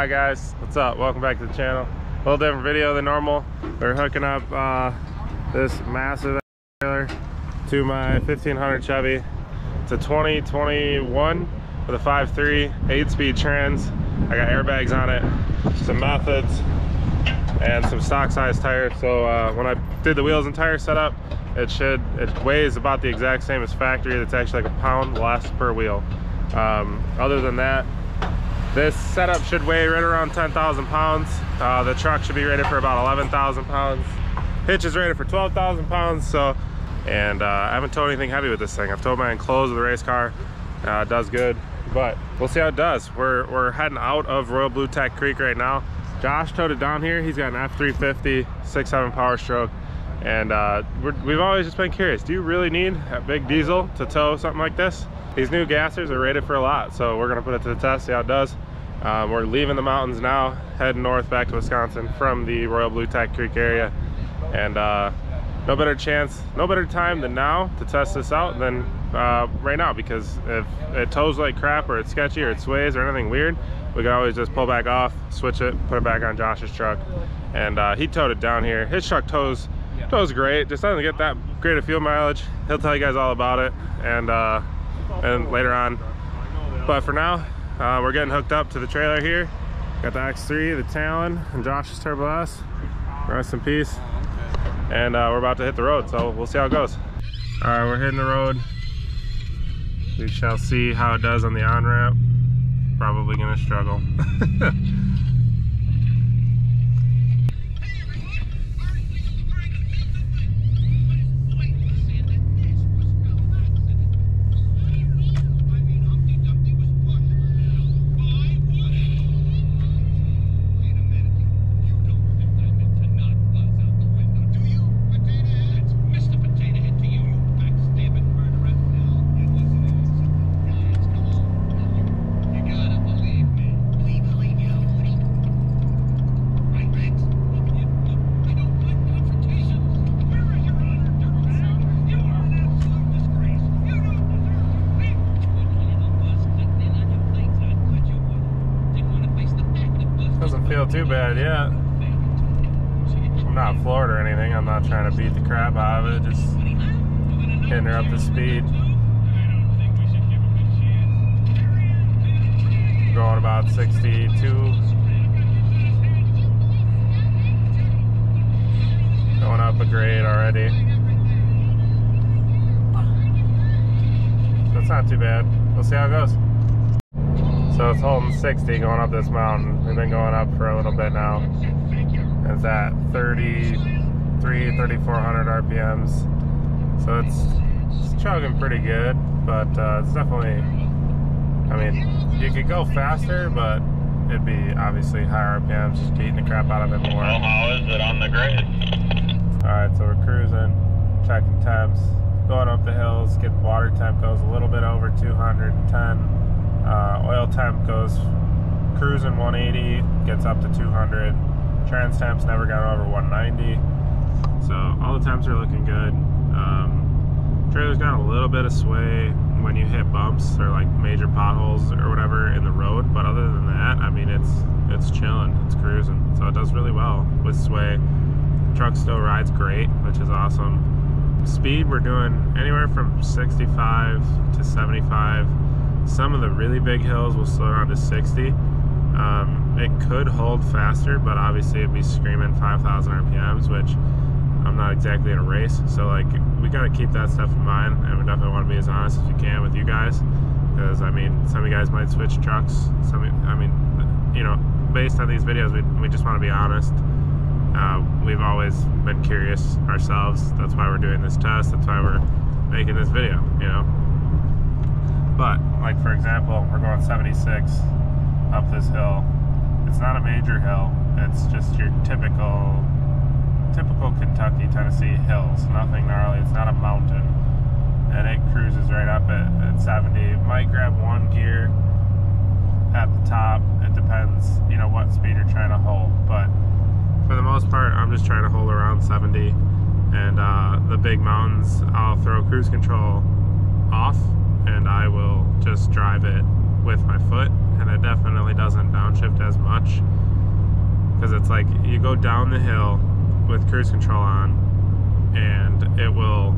Hi guys, what's up? Welcome back to the channel. A little different video than normal. We're hooking up this massive trailer to my 1500 Chevy. It's a 2021 with a 5.3 8-speed trans. I got airbags on it, some methods, and some stock size tires. So when I did the wheels and tire setup, it weighs about the exact same as factory. It's actually like a pound less per wheel. Other than that, this setup should weigh right around 10,000 pounds. The truck should be rated for about 11,000 pounds. Hitch is rated for 12,000 pounds. So, and I haven't towed anything heavy with this thing. I've towed my enclosed with a race car. It does good, but we'll see how it does. We're heading out of Royal Blue Tech Creek right now. Josh towed it down here. He's got an F350 6.7 power stroke. And we've always just been curious, do you really need a big diesel to tow something like this? These new gassers are rated for a lot, so we're gonna put it to the test, see how it does. We're leaving the mountains now, heading north back to Wisconsin from the Royal Blue Tech Creek area. And no better time than now to test this out than right now, because if it tows like crap or it's sketchy or it sways or anything weird, we can always just pull back off, switch it, put it back on Josh's truck. And he towed it down here. His truck tows great, just doesn't get that great of fuel mileage. He'll tell you guys all about it and later on. But for now, we're getting hooked up to the trailer here. Got the X3, the Talon, and Josh's Turbo S. Rest in peace. And we're about to hit the road, so we'll see how it goes. All right, we're hitting the road. We shall see how it does on the on-ramp. Probably gonna struggle. Doesn't feel too bad yet. I'm not floored or anything. I'm not trying to beat the crap out of it. Just getting her up to speed. Going about 62. Going up a grade already. So it's not too bad. We'll see how it goes. So it's holding 60 going up this mountain. We've been going up for a little bit now. It's at 3,400 RPMs. So it's chugging pretty good, but it's definitely, I mean, you could go faster, but it'd be obviously higher RPMs, just beating the crap out of it more. Well, how is it on the grid? Alright, so we're cruising, checking temps, going up the hills, get water temp goes a little bit over 210. Oil temp goes cruising 180, gets up to 200. Trans temps never got over 190. So all the temps are looking good. Trailer's got a little bit of sway when you hit bumps or like major potholes or whatever in the road, but other than that, I mean, it's chilling, it's cruising. So it does really well with sway. The truck still rides great, which is awesome. Speed, we're doing anywhere from 65 to 75. Some of the really big hills will slow down to 60. It could hold faster, but obviously it'd be screaming 5,000 RPMs, which I'm not exactly in a race. So like, we got to keep that stuff in mind, and we definitely want to be as honest as we can with you guys, because I mean, some of you guys might switch trucks. I mean, you know, based on these videos, we just want to be honest. We've always been curious ourselves. That's why we're doing this test. That's why we're making this video, you know. But like, for example, we're going 76 up this hill. It's not a major hill. It's just your typical Kentucky, Tennessee hills. Nothing gnarly. It's not a mountain. And it cruises right up at 70. It might grab one gear at the top. It depends, you know, what speed you're trying to hold. But for the most part, I'm just trying to hold around 70. And the big mountains, I'll throw cruise control off, and I will just drive it with my foot and it definitely doesn't downshift as much, because it's like you go down the hill with cruise control on, and it will,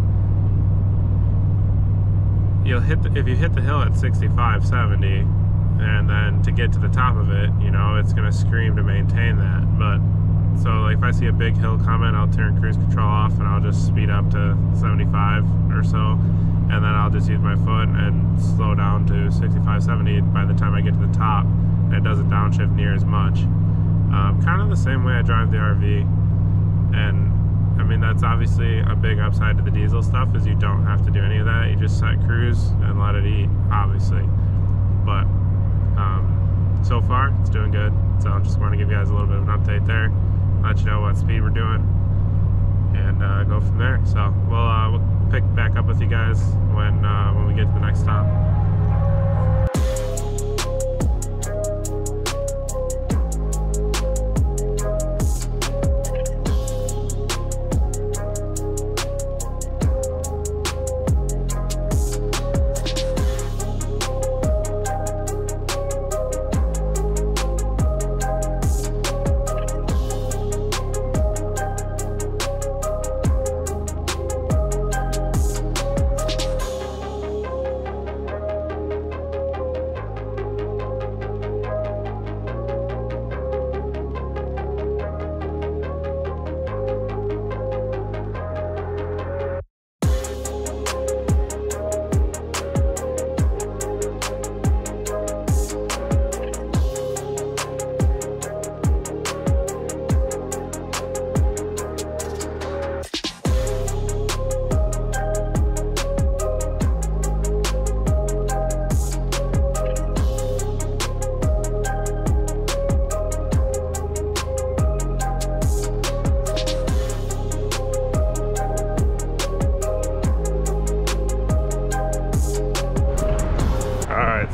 if you hit the hill at 65, 70, and then to get to the top of it, you know, it's gonna scream to maintain that. But so like if I see a big hill coming, I'll turn cruise control off and I'll just speed up to 75 or so, and then I'll just use my foot and slow down to 65, 70 by the time I get to the top, and it doesn't downshift near as much. Kind of the same way I drive the RV, and I mean that's obviously a big upside to the diesel stuff, is you don't have to do any of that. You just set cruise and let it eat, obviously. But so far it's doing good, so I just want to give you guys a little bit of an update there, let you know what speed we're doing, and go from there. So we'll pick back up with you guys when we get to the next stop.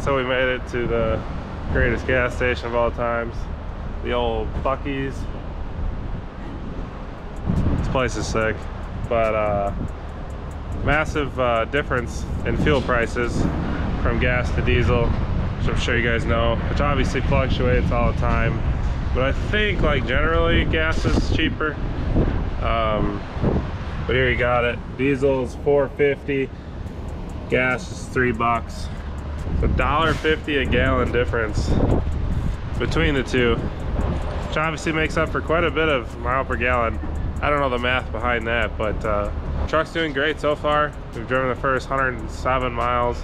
So we made it to the greatest gas station of all times, the old Buc-ee's. This place is sick, but massive difference in fuel prices from gas to diesel, which I'm sure you guys know, which obviously fluctuates all the time. But I think like generally gas is cheaper. But here you got it. Diesel is $4.50, gas is $3. So $1.50 a gallon difference between the two, which obviously makes up for quite a bit of mile per gallon. I don't know the math behind that, but truck's doing great so far. We've driven the first 107 miles.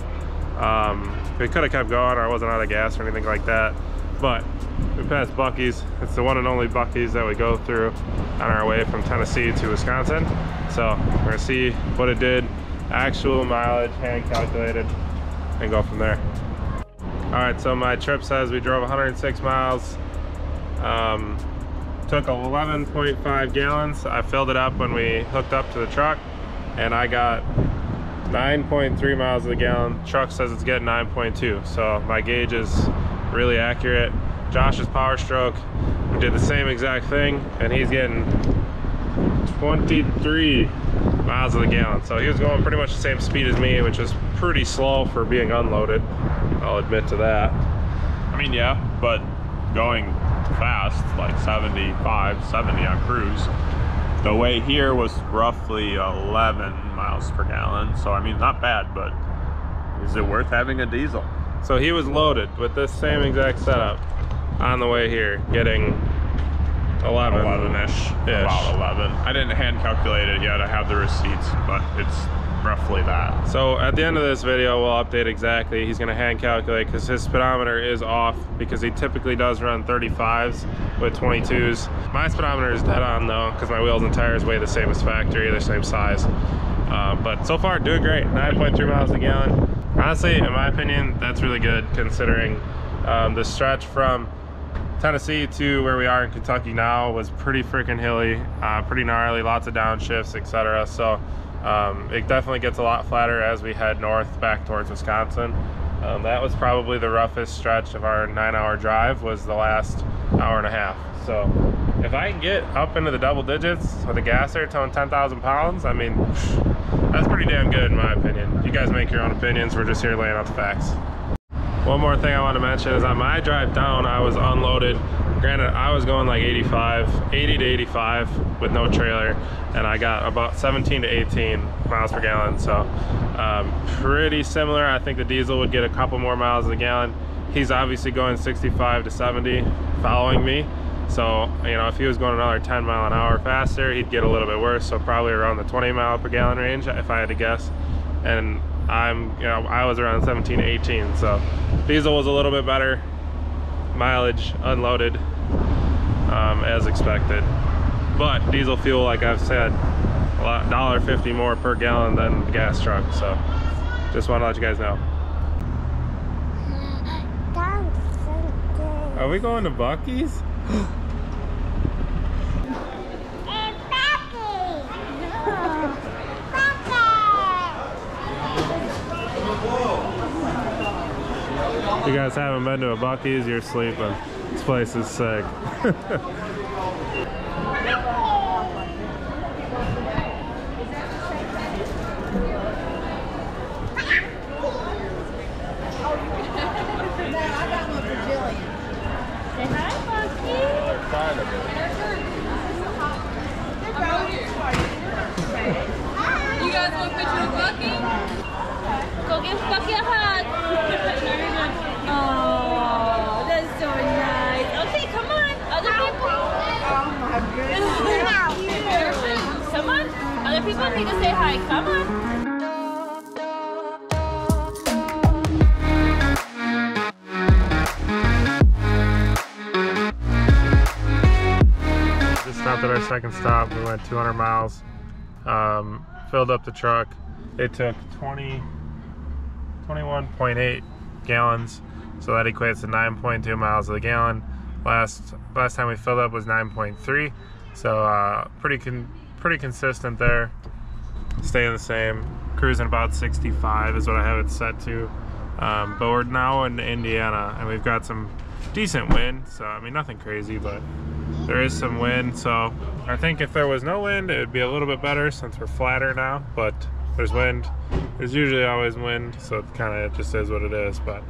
We could have kept going, or I wasn't out of gas or anything like that, but we passed Buc-ee's. It's the one and only Buc-ee's that we go through on our way from Tennessee to Wisconsin. So we're gonna see what it did, actual mileage, hand calculated, and go from there. All right, so my trip says we drove 106 miles, took 11.5 gallons. I filled it up when we hooked up to the truck, and I got 9.3 miles of the gallon. Truck says it's getting 9.2, so my gauge is really accurate. Josh's powerstroke, we did the same exact thing, and he's getting 23 miles of the gallon. So he was going pretty much the same speed as me, which is pretty slow for being unloaded, I'll admit to that. I mean, yeah, but going fast, like 75, 70 on cruise, the way here was roughly 11 miles per gallon. So I mean, not bad, but is it worth having a diesel? So he was loaded with this same exact setup on the way here, getting 11-ish. About 11. I didn't hand calculate it yet. I have the receipts, but it's roughly that. So at the end of this video, we'll update exactly. He's going to hand calculate because his speedometer is off, because he typically does run 35s with 22s. My speedometer is dead on though, because my wheels and tires weigh the same as factory, they're same size. But so far doing great. 9.3 miles a gallon. Honestly, in my opinion, that's really good considering the stretch from Tennessee to where we are in Kentucky now was pretty freaking hilly, pretty gnarly, lots of downshifts, etc. So it definitely gets a lot flatter as we head north back towards Wisconsin. That was probably the roughest stretch of our 9-hour drive, was the last hour and a half. So if I can get up into the double digits with a gasser towing 10,000 pounds, I mean, that's pretty damn good in my opinion. You guys make your own opinions, we're just here laying out the facts. One more thing I want to mention is on my drive down, I was unloaded. Granted, I was going like 80 to 85 with no trailer, and I got about 17 to 18 miles per gallon. So pretty similar. I think the diesel would get a couple more miles a gallon. He's obviously going 65 to 70 following me. So, you know, if he was going another 10 mile an hour faster, he'd get a little bit worse. So probably around the 20 mile per gallon range, if I had to guess. And I was around 17 to 18. So diesel was a little bit better mileage unloaded, as expected. But diesel fuel, like I've said, $1.50 more per gallon than the gas truck. So just want to let you guys know. Are we going to Buc-ee's? If you guys haven't been to a Buc-ee's, you're sleeping. This place is sick. You guys want a picture of Bucky? Go give Bucky a hug. Oh, that's so nice. Okay, come on. Other people. Oh my goodness. Come on. Other people need to say hi. Come on. Stopped at our second stop. We went 200 miles, filled up the truck. It took 21.8 gallons, so that equates to 9.2 miles of the gallon. Last time we filled up was 9.3, so pretty consistent there, staying the same. Cruising about 65 is what I have it set to, but we're now in Indiana and we've got some decent wind, so I mean nothing crazy, but there is some wind. So I think if there was no wind, it would be a little bit better since we're flatter now, but there's wind. There's usually always wind, so it kind of just is what it is. But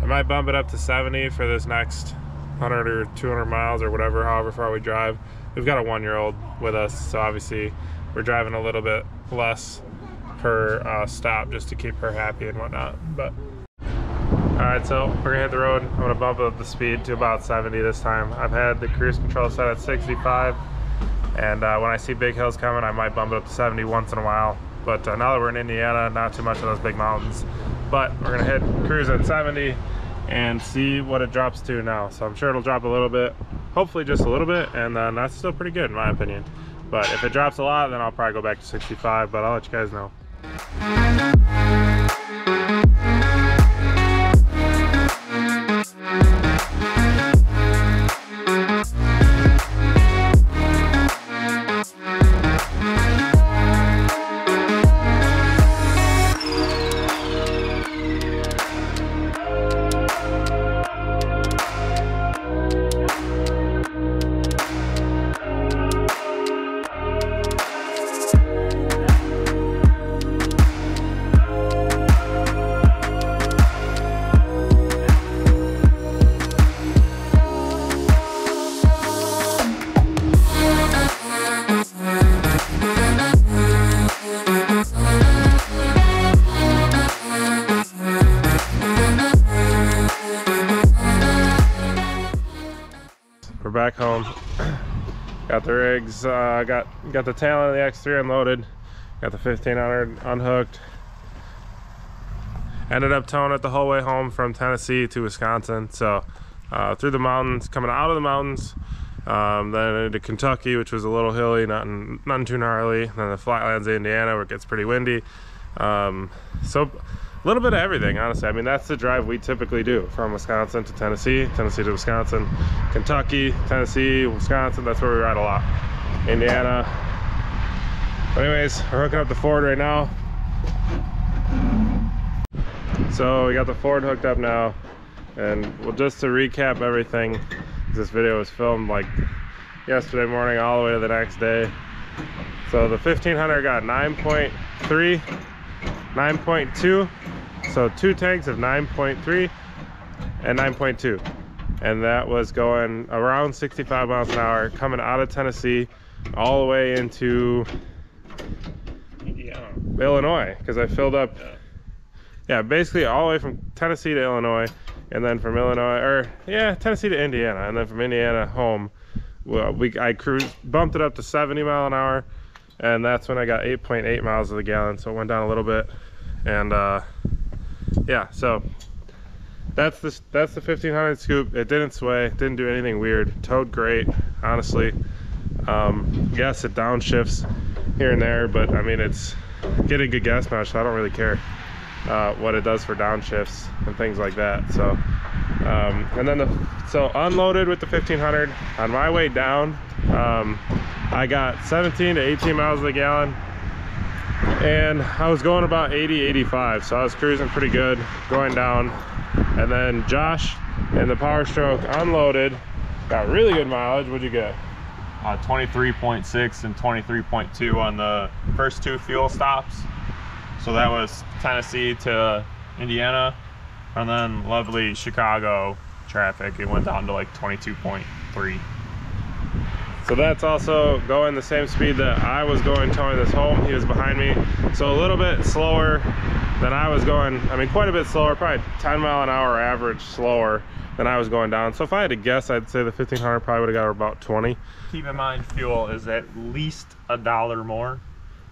I might bump it up to 70 for this next 100 or 200 miles or whatever, however far we drive. We've got a 1-year-old with us, so obviously we're driving a little bit less per stop just to keep her happy and whatnot. But alright, so we're gonna hit the road. I'm gonna bump up the speed to about 70 this time. I've had the cruise control set at 65, and when I see big hills coming, I might bump it up to 70 once in a while. But now that we're in Indiana, not too much of those big mountains. But we're gonna hit cruise at 70 and see what it drops to now. So I'm sure it'll drop a little bit, hopefully just a little bit, and then that's still pretty good in my opinion. But if it drops a lot, then I'll probably go back to 65, but I'll let you guys know. We're back home. Got the rigs, got the tail end of the X3 unloaded, got the 1500 unhooked. Ended up towing it the whole way home from Tennessee to Wisconsin. So through the mountains, coming out of the mountains, then into Kentucky, which was a little hilly, nothing too gnarly. Then the flatlands of Indiana, where it gets pretty windy. So a little bit of everything, honestly. I mean, that's the drive we typically do, from Wisconsin to Tennessee, Tennessee to Wisconsin, Kentucky, Tennessee, Wisconsin. That's where we ride a lot. Indiana. But anyways, we're hooking up the Ford right now. So we got the Ford hooked up now, and well, just to recap everything, this video was filmed like yesterday morning all the way to the next day. So the 1500 got 9.3, 9.2, so 2 tanks of 9.3, and 9.2. And that was going around 65 miles an hour coming out of Tennessee all the way into Illinois, because I filled up, yeah, basically all the way from Tennessee to Illinois, and then from Illinois, or yeah, Tennessee to Indiana, and then from Indiana home. Well, I bumped it up to 70 mile an hour, and that's when I got 8.8 miles of the gallon, so it went down a little bit. And yeah, so that's the 1500 scoop. It didn't sway, didn't do anything weird, towed great, honestly. Yes, it downshifts here and there, but I mean, it's getting good gas mileage, so I don't really care what it does for downshifts and things like that. So and then so unloaded with the 1500 on my way down, I got 17 to 18 miles a gallon, and I was going about 80-85, so I was cruising pretty good going down. And then Josh in the powerstroke unloaded, got really good mileage. What'd you get? 23.6 and 23.2 on the first 2 fuel stops. So that was Tennessee to Indiana, and then lovely Chicago traffic. It went down to like 22.3. So that's also going the same speed that I was going towing this home. He was behind me, so a little bit slower than I was going. I mean, quite a bit slower, probably 10 mile an hour average slower than I was going down. So if I had to guess, I'd say the 1500 probably would have got about 20. Keep in mind, fuel is at least $1 more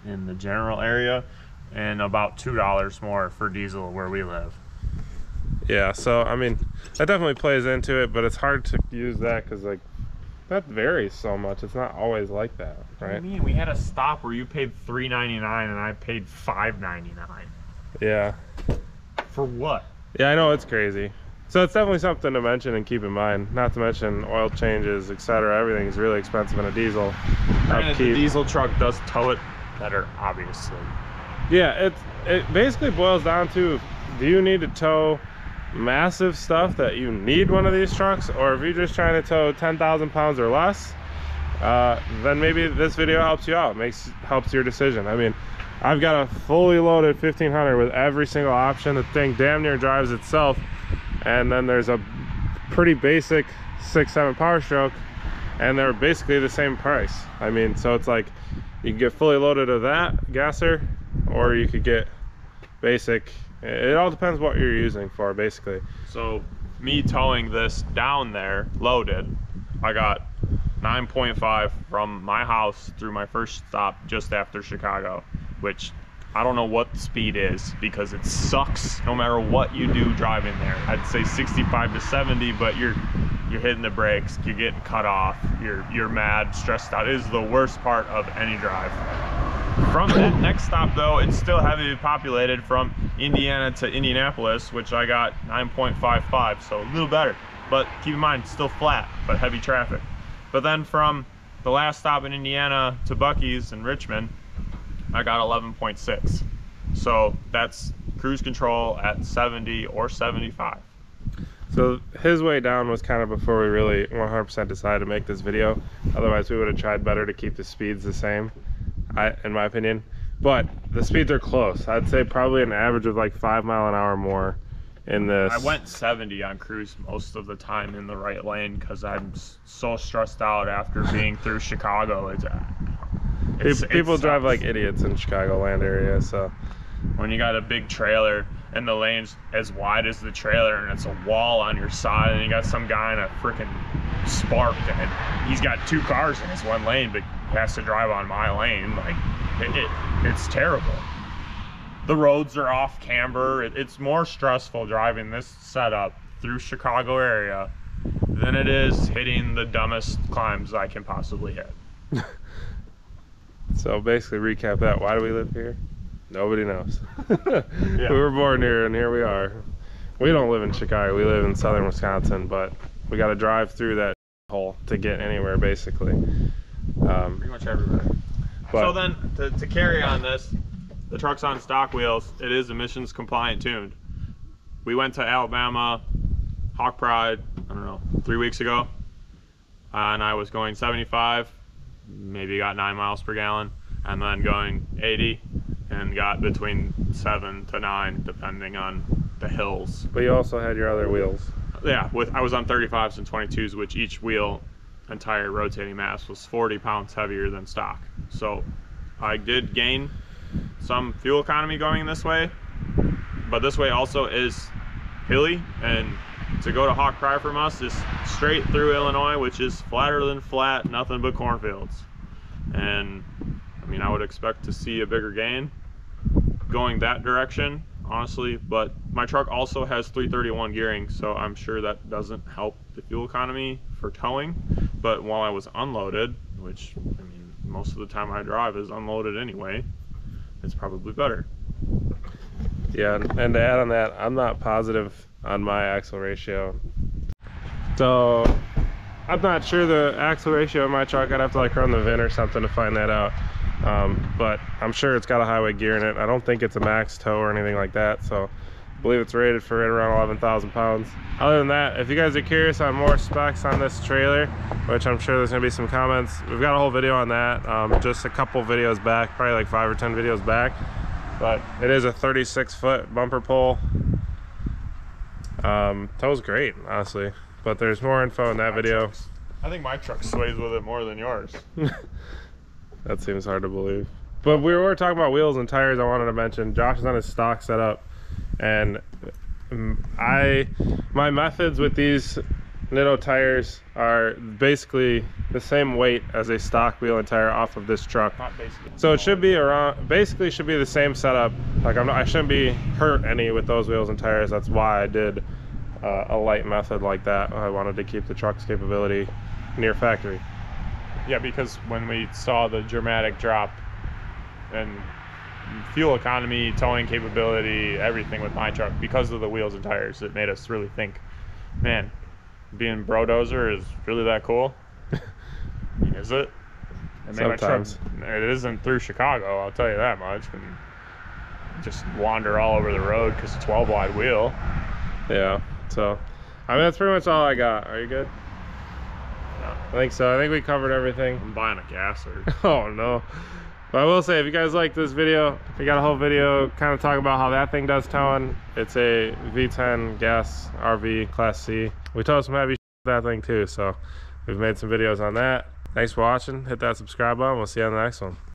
in the general area, and about $2 more for diesel where we live. Yeah, so I mean, that definitely plays into it, but it's hard to use that because like that varies so much. It's not always like that, right? What do you mean? We had a stop where you paid $3.99 and I paid $5.99. Yeah. For what? Yeah, I know, it's crazy. So it's definitely something to mention and keep in mind. Not to mention oil changes, etc. Everything is really expensive in a diesel. Granted, the diesel truck does tow it better, obviously. Yeah, it basically boils down to, do you need to tow massive stuff that you need one of these trucks, or if you're just trying to tow 10,000 pounds or less, then maybe this video helps you out, helps your decision. I mean, I've got a fully loaded 1500 with every single option. The thing damn near drives itself, and then there's a pretty basic 6.7 powerstroke, and they're basically the same price. I mean, so it's like you can get fully loaded of that gasser, or you could get basic. It all depends what you're using for, basically. So me towing this down there loaded, I got 9.5 from my house through my first stop just after Chicago, which I don't know what the speed is because it sucks no matter what you do driving there. I'd say 65 to 70, but you're hitting the brakes, you're getting cut off, you're mad, stressed out. It is the worst part of any drive. From that next stop though, it's still heavily populated from Indiana to Indianapolis, which I got 9.55, so a little better. But keep in mind, still flat, but heavy traffic. But then from the last stop in Indiana to Buc-ee's in Richmond, I got 11.6. So that's cruise control at 70 or 75. So his way down was kind of before we really 100% decided to make this video. Otherwise we would have tried better to keep the speeds the same, in my opinion. But the speeds are close. I'd say probably an average of like 5 mile an hour more in this. I went 70 on cruise most of the time in the right lane because I'm so stressed out after being through Chicago. People drive like idiots in Chicagoland area, so. When you got a big trailer and the lane's as wide as the trailer and it's a wall on your side, and you got some guy in a freaking Spark and he's got 2 cars in his one lane, but he has to drive on my lane, like it's terrible. The roads are off camber. It's more stressful driving this setup through Chicago area than it is hitting the dumbest climbs I can possibly hit. So basically recap that, why do we live here? Nobody knows. Yeah. We were born here and here we are. We don't live in Chicago, we live in southern Wisconsin, but we got to drive through that hole to get anywhere, basically. Pretty much everywhere. So then to carry on this, the truck's on stock wheels. It is emissions compliant tuned. We went to Alabama Hawk Pride, I don't know, 3 weeks ago, and I was going 75, maybe got 9 miles per gallon, and then going 80 and got between 7 to 9 depending on the hills. But you also had your other wheels. Yeah, I was on 35s and 22s, which each wheel entire rotating mass was 40 pounds heavier than stock. So I did gain some fuel economy going this way, but this way also is hilly, and to go to Hawk Cry from us is straight through Illinois, which is flatter than flat, nothing but cornfields. And I mean, I would expect to see a bigger gain going that direction, honestly, but my truck also has 331 gearing, so I'm sure that doesn't help the fuel economy for towing. But while I was unloaded, which I mean most of the time I drive is unloaded anyway, it's probably better. Yeah, and to add on that, I'm not positive on my axle ratio, so I'm not sure the axle ratio in my truck. I'd have to like run the VIN or something to find that out. But I'm sure it's got a highway gear in it. I don't think it's a max tow or anything like that, so I believe it's rated for right around 11,000 pounds. Other than that, if you guys are curious on more specs on this trailer, which I'm sure there's gonna be some comments, we've got a whole video on that, just a couple videos back, probably like 5 or 10 videos back. But it is a 36-foot bumper pull. Tow's great, honestly, but there's more info in that video. I think my truck sways with it more than yours. That seems hard to believe. But we were talking about wheels and tires. I wanted to mention Josh is on his stock setup, and my methods with these Nitto tires are basically the same weight as a stock wheel and tire off of this truck. Not basically. So it should be around, basically should be the same setup. Like I shouldn't be hurt any with those wheels and tires. That's why I did a light method like that. I wanted to keep the truck's capability near factory. Yeah, because when we saw the dramatic drop in fuel economy, towing capability, everything with my truck, because of the wheels and tires, it made us really think, man, being Brodozer is really that cool? Is it? It made Sometimes. my truck, it isn't through Chicago, I'll tell you that much. And just wander all over the road because it's 12 wide wheel. Yeah, so I mean that's pretty much all I got. Are you good? No. I think so. I think we covered everything. I'm buying a gasser. Oh no. But I will say, if you guys like this video, we got a whole video kind of talking about how that thing does towing. It's a V10 gas RV Class C. We tow some heavy with that thing too, so we've made some videos on that. Thanks for watching. Hit that subscribe button. We'll see you on the next one.